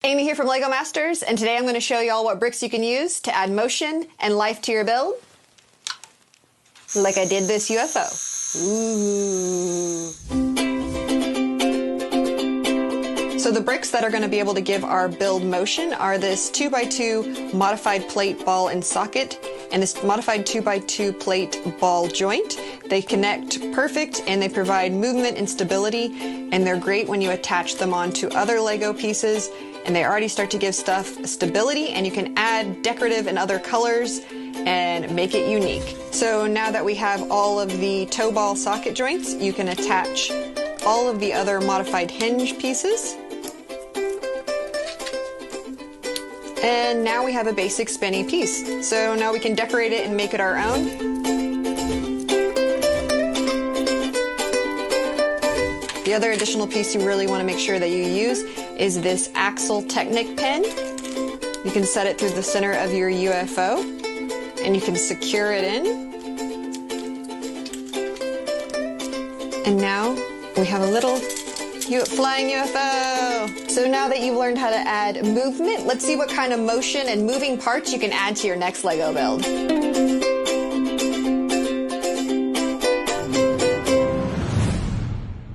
Amy here from LEGO Masters, and today I'm going to show you all what bricks you can use to add motion and life to your build, like I did this UFO. Ooh. So the bricks that are going to be able to give our build motion are this 2x2 modified plate ball and socket, and this modified 2x2 plate ball joint. They connect perfect and they provide movement and stability, and they're great when you attach them onto other LEGO pieces, and they already start to give stuff stability, and you can add decorative and other colors and make it unique. So now that we have all of the toe ball socket joints, you can attach all of the other modified hinge pieces. And now we have a basic spinny piece. So now we can decorate it and make it our own. The other additional piece you really want to make sure that you use is this axle TECHNIC pin. You can set it through the center of your UFO and you can secure it in. And now we have a little flying UFO. So now that you've learned how to add movement, let's see what kind of motion and moving parts you can add to your next LEGO build.